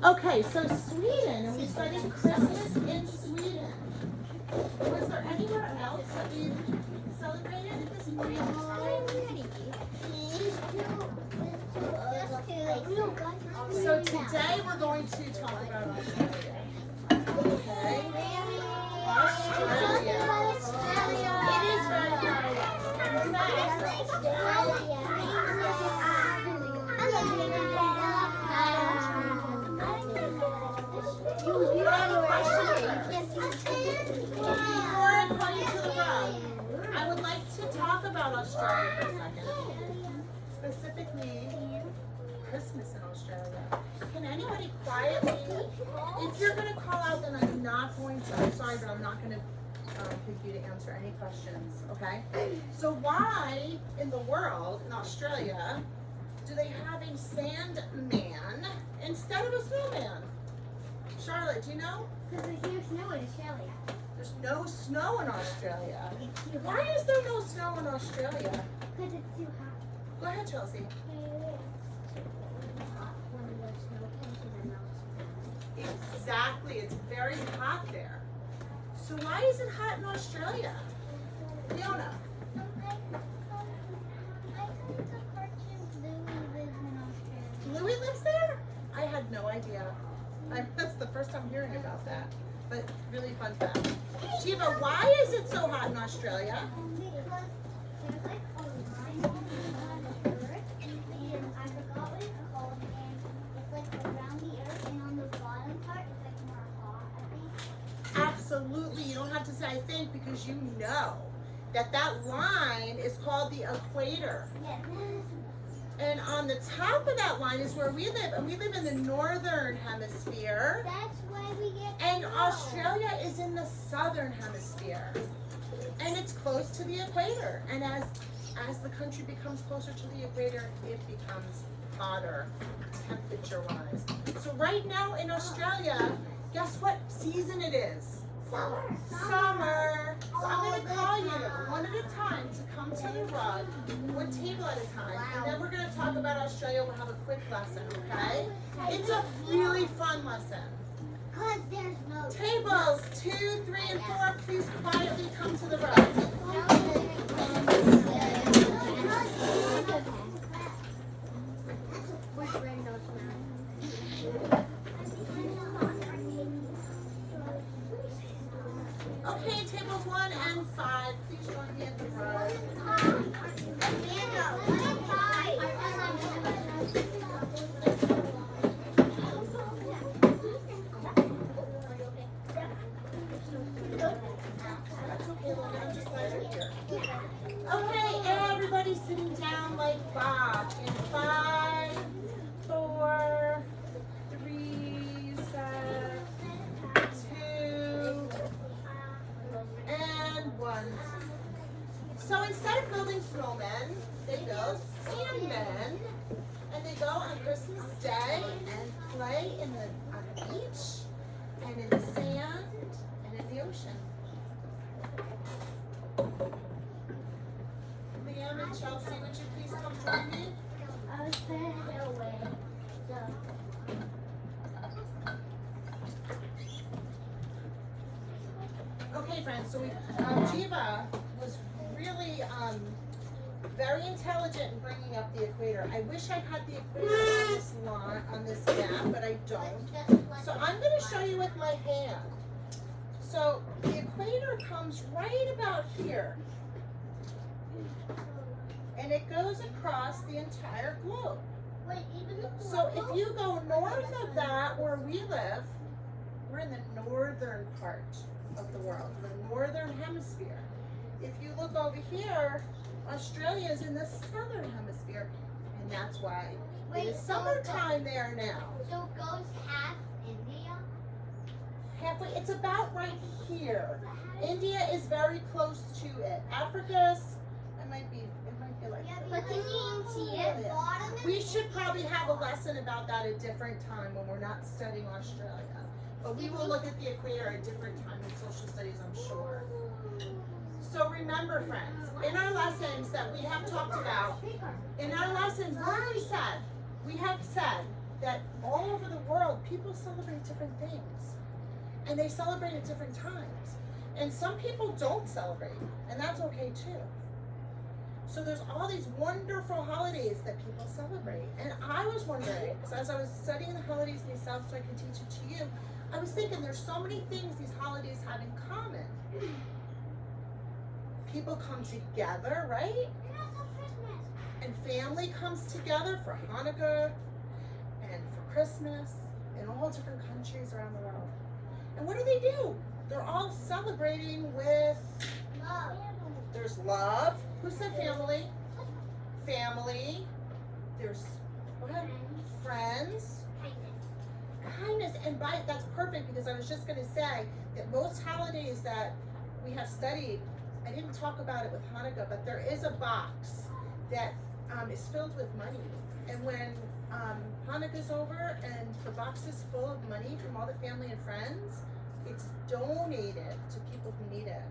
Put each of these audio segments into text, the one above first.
Okay, so Sweden, and we studied Christmas in Sweden. Was there anywhere else that we celebrated at this point in time? So today we're going to talk about Australia. Okay? Australia. It is very far away. In fact, before I call you to the road, I would like to talk about Australia for a second. Specifically, Christmas in Australia. Can anybody quietly, if you're going to call out, then I'm not going to, I'm sorry, but I'm not going to pick you to answer any questions, okay? So why in the world, in Australia, do they have a sandman instead of a snowman? Charlotte, do you know? Because there's no snow in Australia. There's no snow in Australia. It's too hot. Why is there no snow in Australia? Because it's too hot. Go ahead, Chelsea. Exactly, it's very hot there. So why is it hot in Australia? Fiona? Louis lives there? I had no idea. That's the first time hearing about that. But really fun fact. Jiva, why is it so hot in Australia? Because there's like a line on the earth, and I forgot what it's called, and it's like around the earth, and on the bottom part it's like more hot, I think. Absolutely, you don't have to say I think because you know that that line is called the equator. Yeah. And on the top of that line is where we live, and we live in the northern hemisphere. That's why we get And snow. Australia is in the southern hemisphere. And it's close to the equator. And as the country becomes closer to the equator, it becomes hotter temperature-wise. So right now in Australia, guess what season it is? Summer. Summer. So I'm going to call you one at a time to come to the rug, one table at a time, and then we're going to talk about Australia. We'll have a quick lesson, okay? It's a really fun lesson. Because there's no Tables 2, 3, and 4, please quietly come to the rug. Okay, tables 1 and 5, please join me at the rug. That's okay, Logan, I'm just glad you're here. Okay, everybody sitting down like Bob in 5, 4, 3, 2, and 1. So instead of building snowmen, they build sandmen, and they go on Christmas Day and play on the beach, and in the sand, and in the ocean. Liam and Chelsea, would you please come join me? I was trying to get away. So. Okay, friends, so Jiva was really very intelligent in bringing up the equator. I wish I had the equator on this line, on this map, but I don't. So I'm going to show you with my hand. So the equator comes right about here. And it goes across the entire globe. Wait, even the So if you go north of that, where we live, we're in the northern part of the world, the northern hemisphere. If you look over here, Australia is in the southern hemisphere, and that's why it is summertime there now. So it goes half India? Halfway, it's about right here. India is very close to it. Africa's, it might be like. But can you see it? We should probably have a lesson about that at a different time when we're not studying Australia. But we will look at the equator at a different time in social studies, I'm sure. So remember, friends, in our lessons that we have talked about, in our lessons, what have we said? We have said that all over the world, people celebrate different things. And they celebrate at different times. And some people don't celebrate, and that's okay too. So there's all these wonderful holidays that people celebrate. And I was wondering, because as I was studying the holidays myself so I could teach it to you, I was thinking there's so many things these holidays have in common. People come together, right? And family comes together for Hanukkah and for Christmas in all different countries around the world. And what do? They're all celebrating with Love. there's love. Who said family? Family. There's what? Friends. Kindness. And that's perfect because I was just going to say that most holidays that we have studied, I didn't talk about it with Hanukkah, but there is a box that is filled with money. And when Hanukkah's over and the box is full of money from all the family and friends, it's donated to people who need it.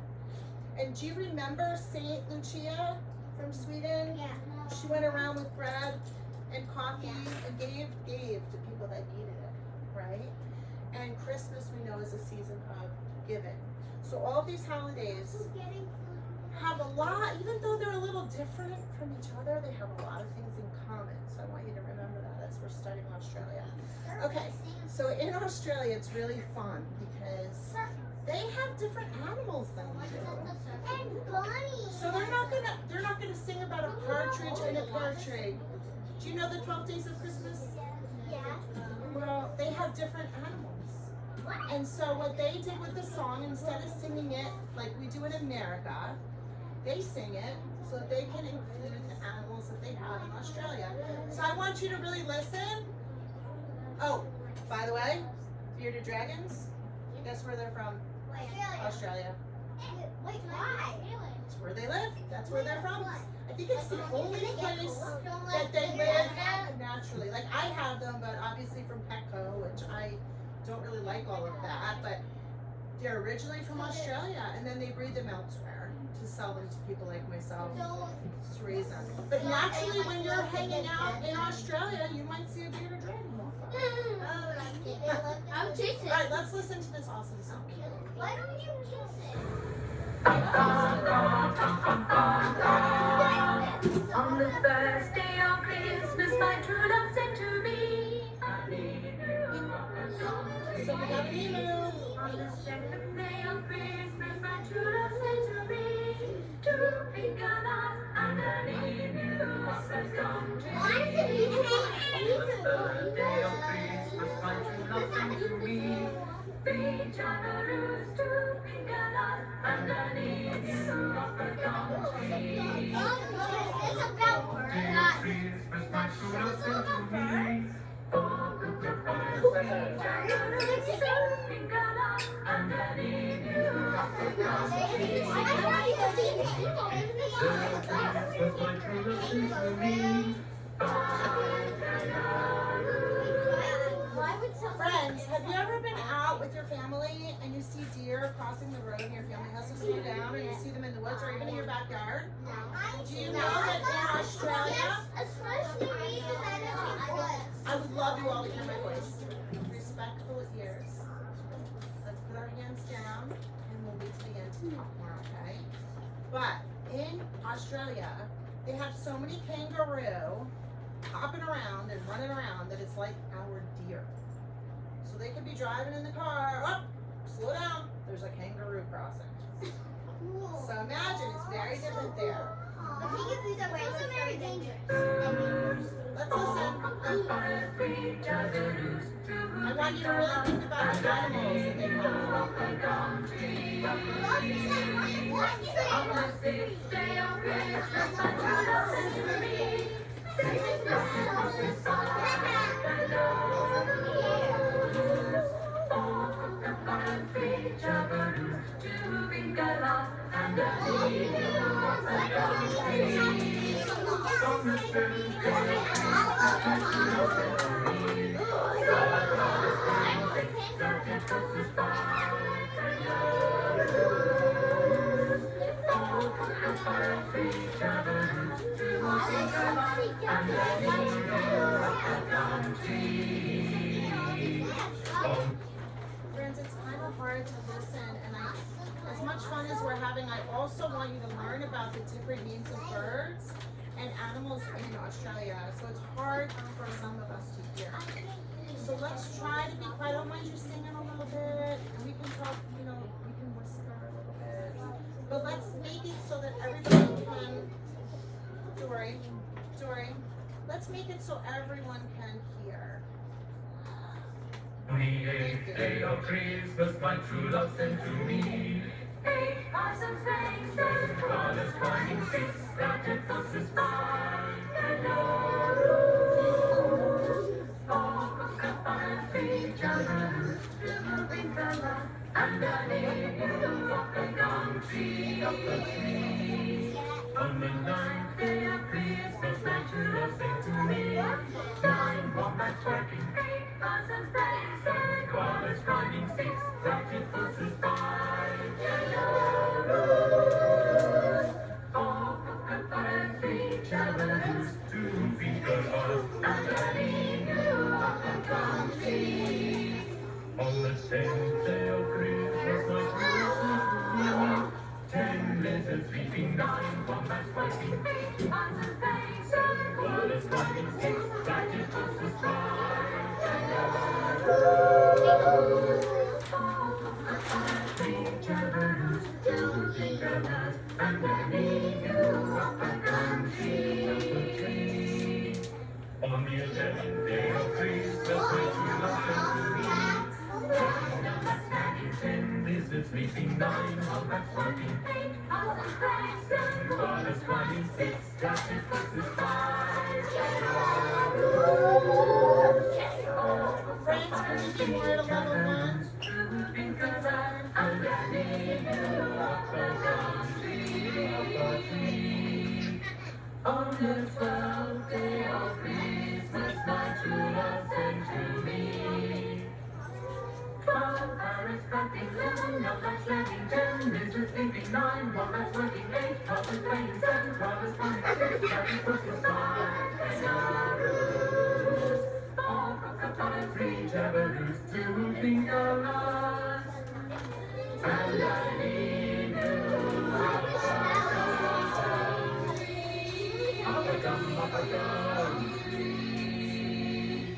And do you remember Saint Lucia from Sweden? Yeah. She went around with bread and coffee and gave to people that needed it, right? And Christmas we know is a season of giving. So all of these holidays have a lot, even though they're a little different from each other, they have a lot of things in common. So I want you to remember that as we're studying Australia. Okay, so in Australia it's really fun because they have different animals than we do. And bunnies. So they're not gonna sing about a partridge in a pear tree. Do you know the 12 days of Christmas? Yeah. Well, they have different animals. And so what they did with the song, instead of singing it like we do in America, they sing it so that they can include the animals that they have in Australia. So I want you to really listen. Oh, by the way, bearded dragons, guess where they're from? Australia. Wait, why? That's where they live. That's where they're from. I think it's the only place that they live naturally. Like I have them, but obviously from Petco, which I don't really like all of that. But they're originally from Australia, and then they breed them elsewhere to sell them to people like myself to raise them. But naturally, when you're hanging out in Australia, you might see a bearded dragon walk by. I'm chasing. All right, let's listen to this awesome song. Why don't you kiss it? On the first day of Christmas, my true love said to me, I need you. So we have an emu. On the second day of Christmas, my true love said to me, to pick a nut underneath you. Why is it you Third day of Christmas, my true love said to me, be generous to pick a nut underneath you up a gum tree. It's about birds. Christmas, my true love said to me, oh, be generous to pick a nut underneath you up a gum tree. Christmas, my true love said to me, Friends, have you ever been out with your family and you see deer crossing the road and your family has to slow down and you see them in the woods or even in your backyard? Do you know that in Australia, Especially me because I don't like woods. I would love you all to hear my voice. Respectful ears. Let's put our hands down and we'll wait till the end to talk more, okay? But in Australia, they have so many kangaroo hopping around and running around that it's like our deer. So they could be driving in the car, oh, slow down, there's a kangaroo crossing. So imagine, it's very different there. I think if these are also very dangerous. Let's listen. I want you to really think about the animals that they have. On the sixth day of Christmas, my true love said to me, Thank you. different names of birds and animals in Australia, so it's hard for some of us to hear. So let's try to be quiet. I don't mind you singing a little bit, and we can talk, we can whisper a little bit. But let's make it so that everybody can, Dory, let's make it so everyone can hear. The 8th day of Christmas, my true love sent to me. 8 awesome things, and colors climbing 6, that it was his fine. Underneath you, up and down, tree up the tree. On the 9th day of Christmas, my true love sent to me. 9 wombats working, 8,000 days, and koalas climbing 6, platypuses 5. Yellow rose, 4 kookaburras, 3 jabberoos, 2 peacocks, underneath you, up and down tree. On the 10th day of Christmas, my true love 10 lizards leaping, 9 wombats fighting, 8 hands and face, and koalas climbing 6, platypuses 5. Three jabberoos, 2 peacocks, underneath you, up and down tree. On the 11th day of Christmas, my true love sent to me. 10 lizards leaping, 9 wombats working, 8 hands and face, and koalas climbing 6, platypuses 5. Friends, we're looking more at level 1. Underneath you, up and down tree. On the 12th day of Christmas, my true love sent to me. 12 parrots clapping, 11 lovebirds landing, 10 lizards leaping, 9 wombats working, 8 puppets playing, 7 koalas climbing 6, platypuses 5. Kangaroos, 4 kookaburras, 3 jabberoos, 2 peacocks. Underneath you, up and down tree.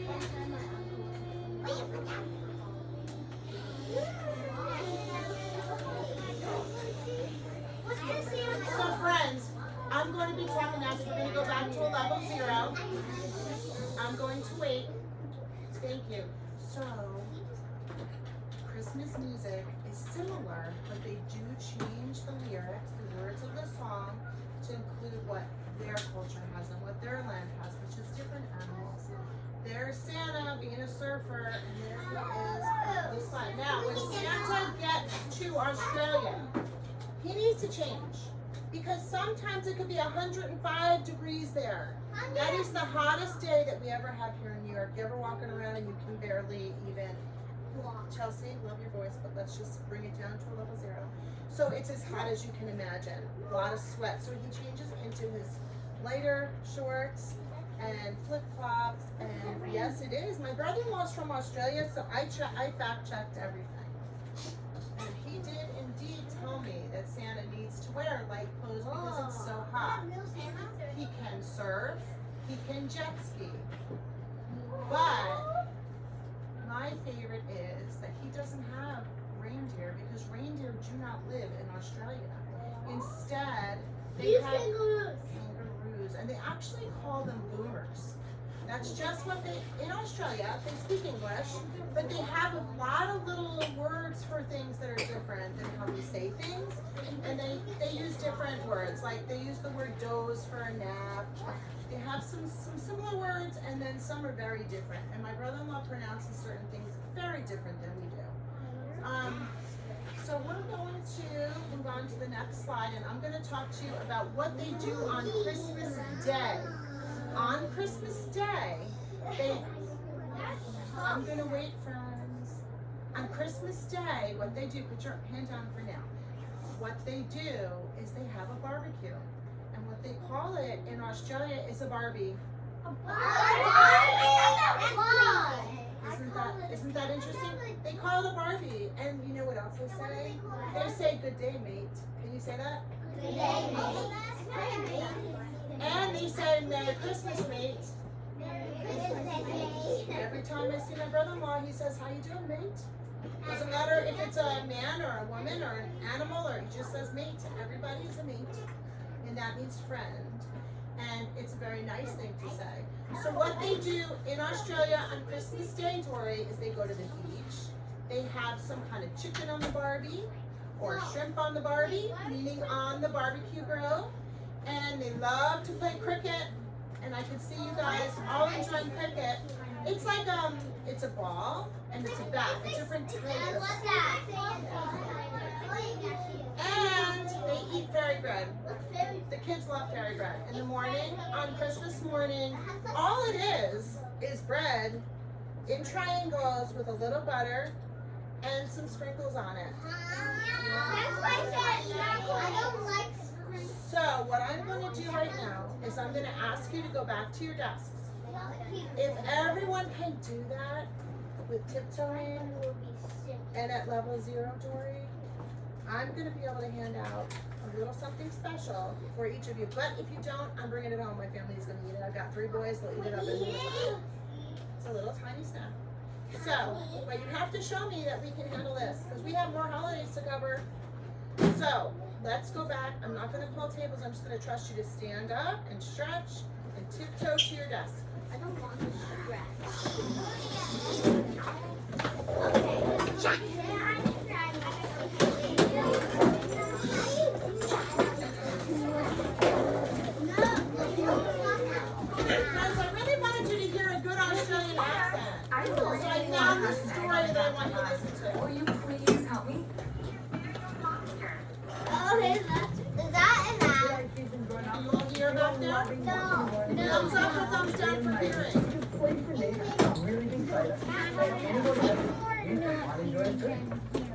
So friends, I'm going to be talking now, so we're going to go back to a level 0. I'm going to wait. Thank you. So, Christmas music is similar, but they do change the lyrics, the words of the song, to include what their culture has and what their land has, which is different animals. There's Santa being a surfer, and there he is the sun. Now, when Santa gets to Australia, he needs to change, because sometimes it could be 105 degrees there. That is the hottest day that we ever have here in New York. You're ever walking around and you can barely even walk. Chelsea, love your voice, but let's just bring it down to a level 0. So it's as hot as you can imagine. A lot of sweat. So he changes into his lighter shorts and flip-flops. And yes, it is. My brother-in-law's from Australia, so I fact-checked everything. And he did indeed tell me that Santa needs to wear light clothes because it's so hot. He can surf, he can jet ski, but my favorite is that he doesn't have reindeer because reindeer do not live in Australia. Instead, they have kangaroos, and they actually call them boomers. That's just what they, in Australia, they speak English, but they have a lot of little words for things that are different than how we say things. And they use different words, like they use the word doze for a nap. They have some similar words, and then some are very different. And my brother-in-law pronounces certain things very different than we do. So we're going to move on to the next slide, and I'm going to talk to you about what they do on Christmas Day. On Christmas Day, I'm going to wait, friends. On Christmas Day, what they do, put your hand down for now. What they do is they have a barbecue. And what they call it in Australia is a Barbie. Isn't that interesting? They call the Barbie, and you know what else they say? They say good day, mate. Can you say that? Good day, mate. And they say Merry Christmas, mate. Every time I see my brother-in-law, he says, how you doing, mate? Doesn't matter if it's a man or a woman or an animal, or he just says mate. Everybody's a mate, and that means friend. And it's a very nice thing to say. So what they do in Australia on Christmas Day, Dory, is they go to the beach. They have some kind of chicken on the Barbie, or shrimp on the Barbie, meaning on the barbecue grill. And they love to play cricket. And I can see you guys all enjoying cricket. It's like it's a ball and it's a bat, a different type. And they eat fairy bread. The kids love fairy bread. In the morning, on Christmas morning, all it is bread in triangles with a little butter and some sprinkles on it. That's why I don't like. So what I'm going to do right now is I'm going to ask you to go back to your desks. If everyone can do that with tiptoeing and at level 0, Dory, I'm going to be able to hand out a little something special for each of you. But if you don't, I'm bringing it home. My family's going to eat it. I've got 3 boys. They'll eat it up in the It's a little tiny snack. So, but you have to show me that we can handle this because we have more holidays to cover. So, let's go back. I'm not going to call tables. I'm just going to trust you to stand up and stretch and tiptoe to your desk. I don't want to stretch. Guys, I really wanted you to hear a good Australian accent. So I found this story that I want you to listen to. Will you please help me? Oh, is that an app? You all hear about that? No. Thumbs up or thumbs down for hearing?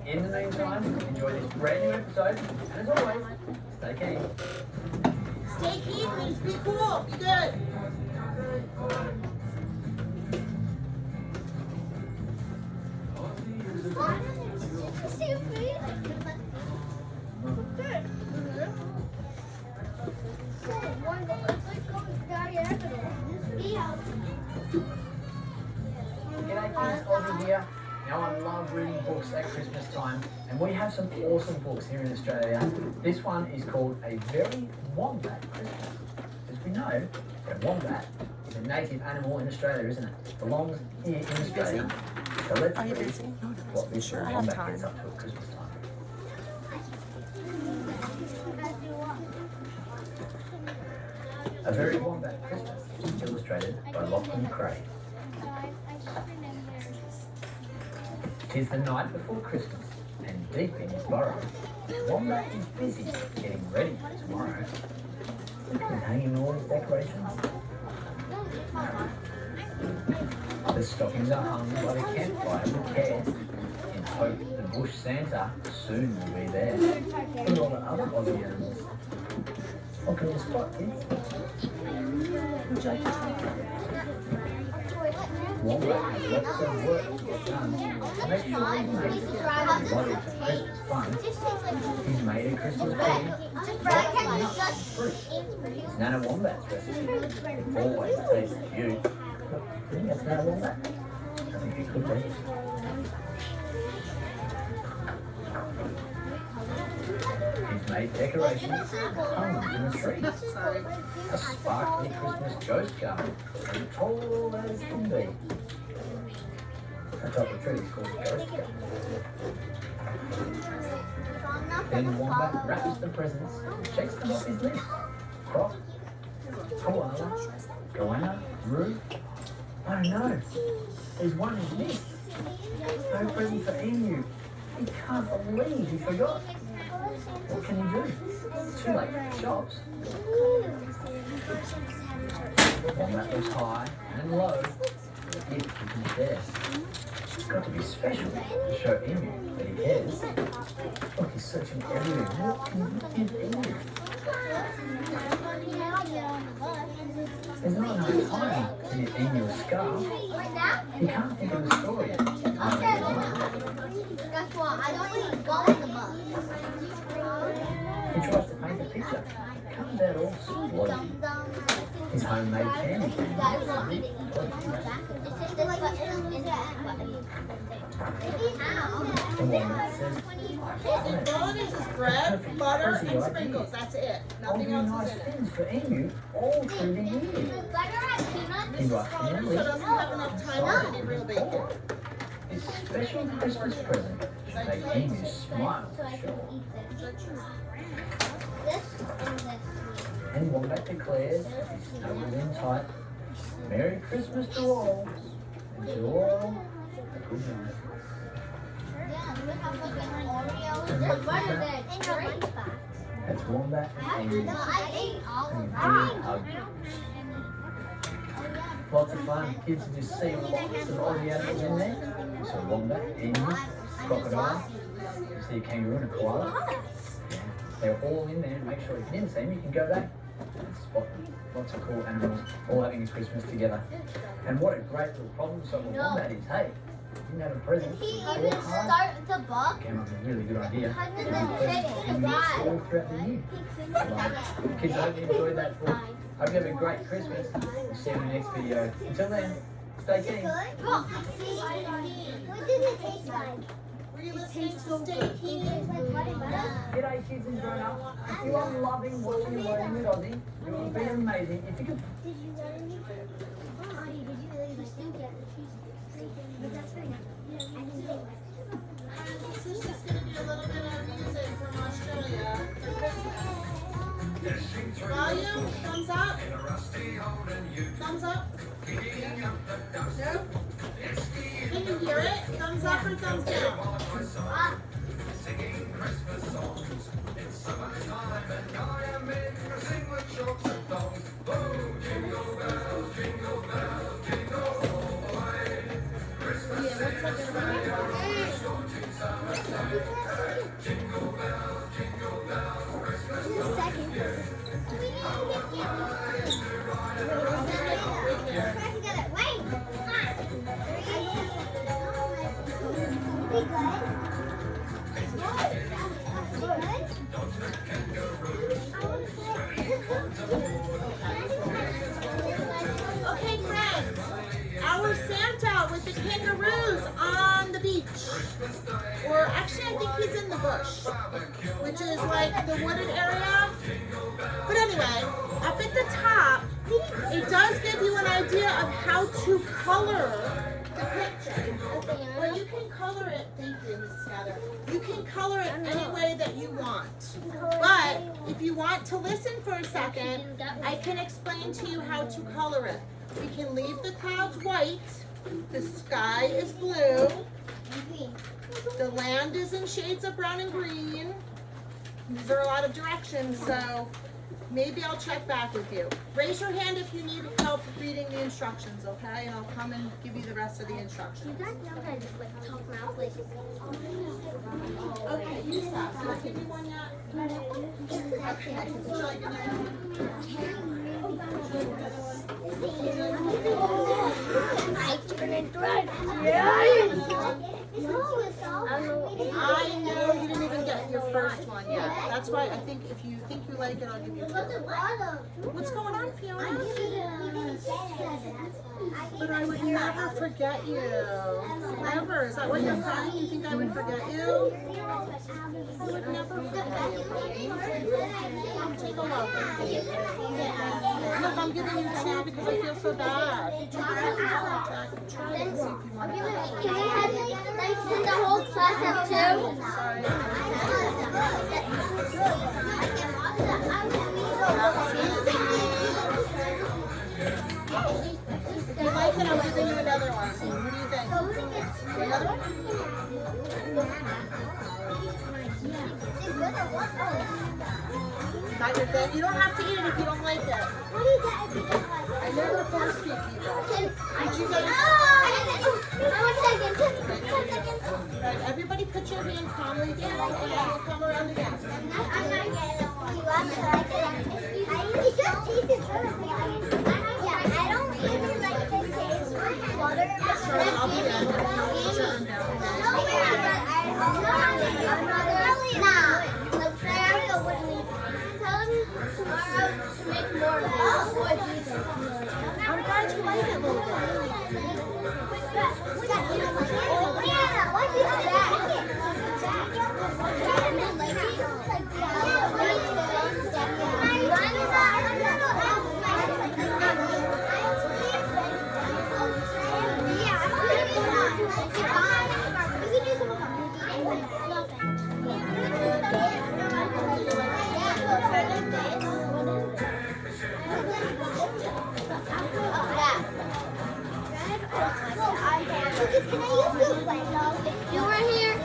In the meantime, enjoy this brand new episode, and as always, stay keen. Stay keen means be cool, be good. G'day kids, Ozzy here. Now I love reading books at Christmas time, and we have some awesome books here in Australia. This one is called A Very Wombat Christmas. As we know, a wombat is a native animal in Australia, isn't it? It belongs here in Australia. So let's read what this wombat gets up to at Christmas time. A Very Wombat Christmas, illustrated by Lachlan Craig. 'Tis the night before Christmas, and deep in his burrow, Wombat is busy getting ready for tomorrow. He's hanging all his decorations. The stockings are hung by the campfire with care, in hope the bush Santa soon will be there. And all the other Aussie animals. What can you spot, kids? Would you like to try? Wombat has lots of work to get done. Make sure he makes it loaded for Christmas fun. He's made a Christmas pudding. It's Nana Wombat's recipe. It always tastes good. You think that's Nana Wombat? I think it could be. He's made decorations hung in the tree. A sparkly Christmas ghost garden, as tall as can be. Atop the tree is called a ghost garden. Then Wombat wraps the presents and checks them off his list. Croc, koala, goanna, roo. Oh no, there's one he's missed. No present for Emu. He can't believe he forgot. What can he do? It's too late for the shops. Wombat looks high and low. The gift isn't there. It's got to be special to show Emu that he cares. Look, he's searching everywhere. What can he give Emu? There's not enough time to get Emu a scarf. He can't think of a story. picture comes out all splodgy. His homemade candy cane. The one that says, All it is bread, butter, and sprinkles. That's it. all Nothing the else nice is in it. things for Emu all through the year. He Mrs. writes Calderso Emily, doesn't have enough time for any real bacon. his special Christmas present to make Emu smile for sure. And Wombat declares, he's snuggled in tight, Merry Christmas to all, and to all, a good night. That's Wombat and Emu. And big hug. Lots of fun. Kids can just see lots of Aussie animals in there. So Wombat, Emu, crocodile, you see a kangaroo and a koala. Yeah, they're all in there. Make sure if you didn't see them, you can go back and spot them. Lots of cool animals all having a Christmas together. And what a great little problem solver Wombat is, hey? You didn't have a present. He Work even hard. start the book. Came up with a really good idea. How did And they present say and goodbye? all throughout the year. Well, kids, I hope you enjoyed that book. Hope you have a great Christmas. We'll see you in the next video. Until then, stay keen. What did it taste like? Were you listening to Stay Keen? G'day kids and grown-ups. If you are loving watching and learning with Aussie, it would be amazing if you could... Did you learn anything? Did you really listen? But that's very nice. I didn't think This is just going to be a little bit of music from Australia for Christmas. Volume, thumbs up. Thumbs up. No? Can you hear it? Thumbs up or thumbs down? Yeah, looks like everybody wants. Okay, friends. Our Santa with the kangaroos on the beach. Or actually, I think he's in the bush, which is like the wooded area. But anyway, up at the top, it does give you an idea of how to color the picture. Well, you can color it, thank you, Mrs. Heather. You can color it any way that you want. But if you want to listen for a second, I can explain to you how to color it. We can leave the clouds white, the sky is blue, the land is in shades of brown and green. These are a lot of directions, so maybe I'll check back with you. Raise your hand if you need help reading the instructions, okay? And I'll come and give you the rest of the instructions. Okay, you stop. Did I give you one yet? Okay. Would you like another one? I know you didn't even get your first one yet. That's why I think if you think you like it, I'll give you two. What's going on, Fiona? But I would never forget you. Ever. Is that what you're saying? You think I would forget you? I would never forget you. Take a look. Look, I'm giving you two because I feel so bad. Try to see if you want to. Can we have the whole class have two? Sorry. If you like it, I'm giving you another one. What do you think? Another one? Not your thing. You don't have to eat it if you don't like it. I never force feed people. Did you guys? Right, everybody put your hand calmly down and I will come around again. Sure, I'll be in. Shut them down. Lucas, can I use your window? If you were here,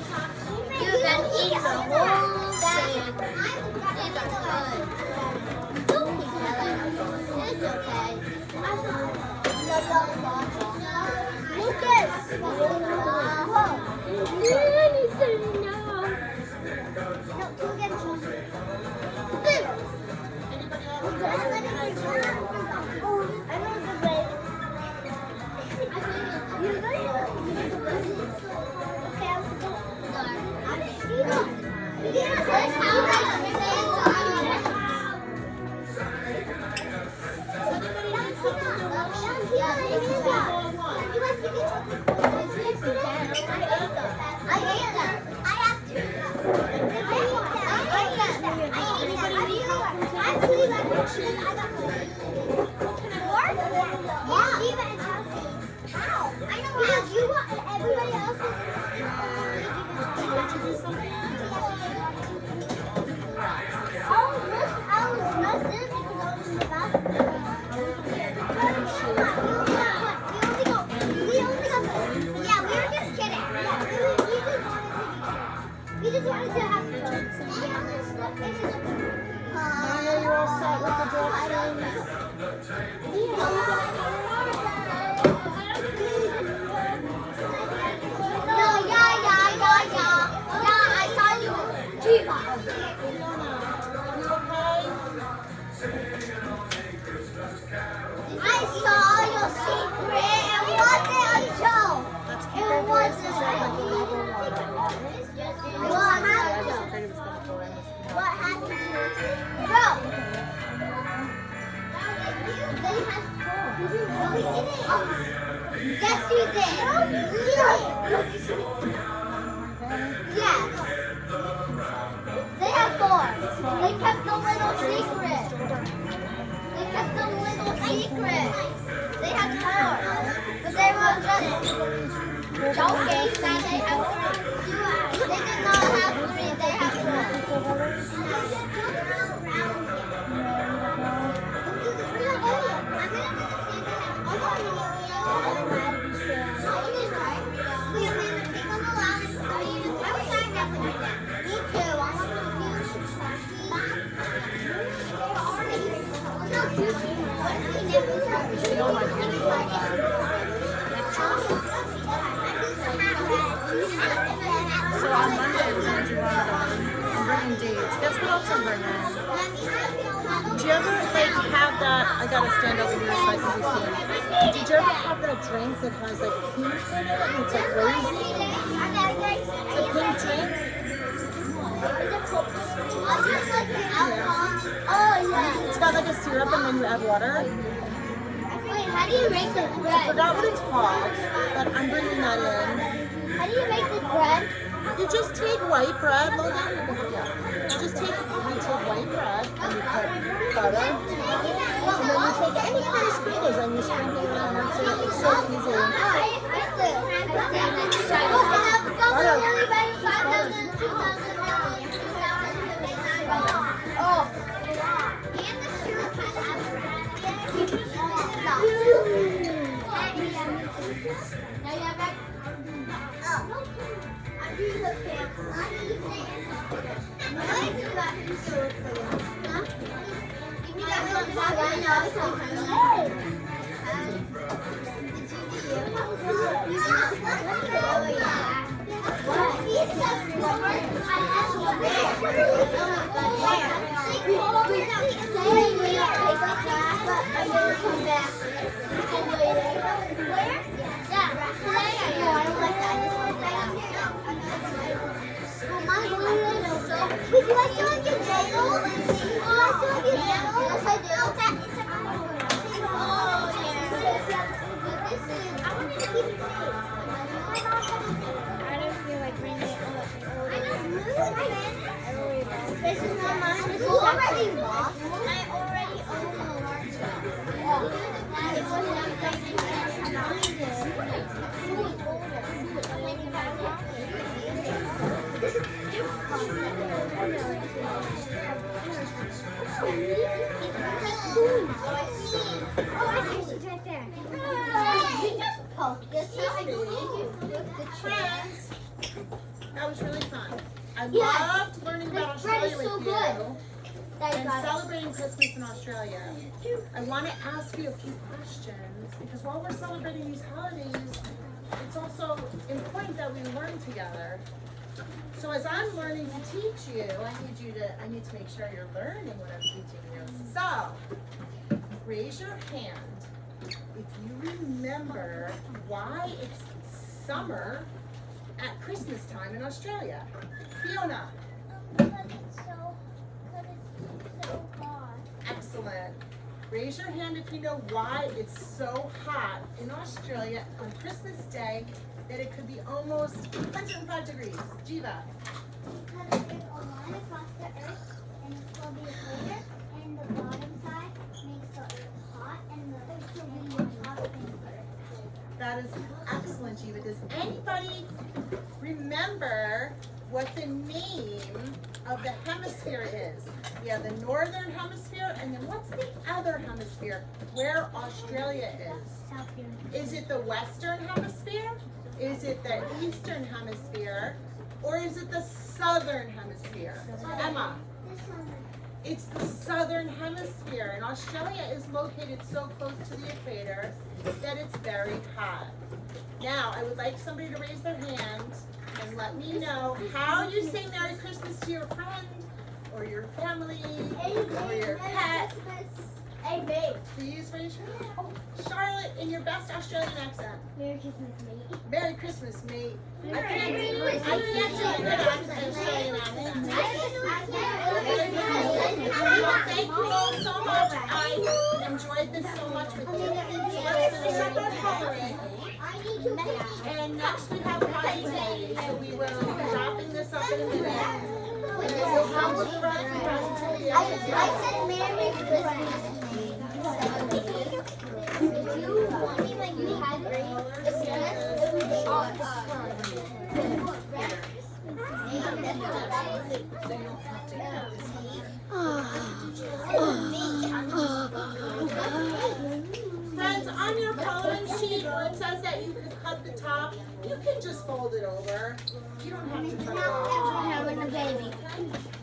you've been eating the whole thing. These are good. Don't be silly. It's okay. Lucas! No, two against one. Anybody else? I know the way. You everybody else we just wanted to have fun. Maya, you're all set with the directions? No, yeah, I saw you. Jiva. You okay? I saw your secret. It wasn't a joke. Let's keep It our voices wasn't. up like we never wanted. What I happened? was afraid it was going to go in. What happened? Bro. They had four. No, we didn't. Yes, you did. No, you did. Yes. They had four. They kept the little secret. They kept the little secret. They had four. But they were just joking that they had three. They did not have three. They had four. So on Monday we're going to do I'm bringing dates. Guess what else I'm bringing? Do you ever like have that? I gotta stand over here so I can be seen. Did you ever have that drink that has like pink in it and it's like rosy? It's a pink drink. Oh yeah. It's got like a syrup and then you add water. Wait, how do you make the I bread? forgot what it's called, but I'm bringing that in. How do you make the bread? You just take white bread, Logan. Yeah. You just take white bread and you put butter. And then you take any kind of sprinkles and you sprinkle it on. It's so easy. Would you like to get bagels? Would you like to get bagels? Yes, I do. Oh, yeah. This is, I want you to keep it safe. I don't feel like bringing it up. I don't move. This is not mine. This is already washed. I already own the large one. It wasn't Oh, I see. She's right there. You just poked. Friends, that was really fun. I Yes. loved learning about This bread is Australia so with good. you That and got us. celebrating Christmas in Australia. I want to ask you a few questions because while we're celebrating these holidays, it's also important that we learn together. So as I'm learning to teach you, I need to make sure you're learning what I'm teaching you. So, raise your hand if you remember why it's summer at Christmas time in Australia. Fiona, Because it's so hot. excellent. Raise your hand if you know why it's so hot in Australia on Christmas Day that it could be almost 105 degrees. Jiva. Because there's a line across the earth, and it's called the equator, and the bottom side makes the earth hot, and the top makes the earth cold. That is excellent, Jiva. Does anybody remember what the name of the hemisphere is? We have the northern hemisphere, and then what's the other hemisphere where Australia is? South here. Is it the western hemisphere? Is it the eastern hemisphere? Or is it the southern hemisphere? Emma, This one. it's the southern hemisphere, and Australia is located so close to the equator that it's very hot. Now, I would like somebody to raise their hand and let me know how you say Merry Christmas to your friend, or your family, or your pet. Hey, babe. Please raise your hand. Oh, Charlotte, in your best Australian accent. Merry Christmas, mate. Merry Christmas, mate. I Merry can't do Christmas. a good Australian accent. Well, thank you all so much. I enjoyed this so much with you. Let's finish up our coloring. I need to finish. And next we have Potty Day, so we will be dropping this up in a minute. And then we'll come to the rest of the presentation. I said Merry Christmas. You want me like you had Friends, on your coloring sheet where it says that you can cut the top, you can just fold it over. You don't have to cut it off. having a baby.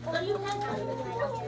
But you can cut it.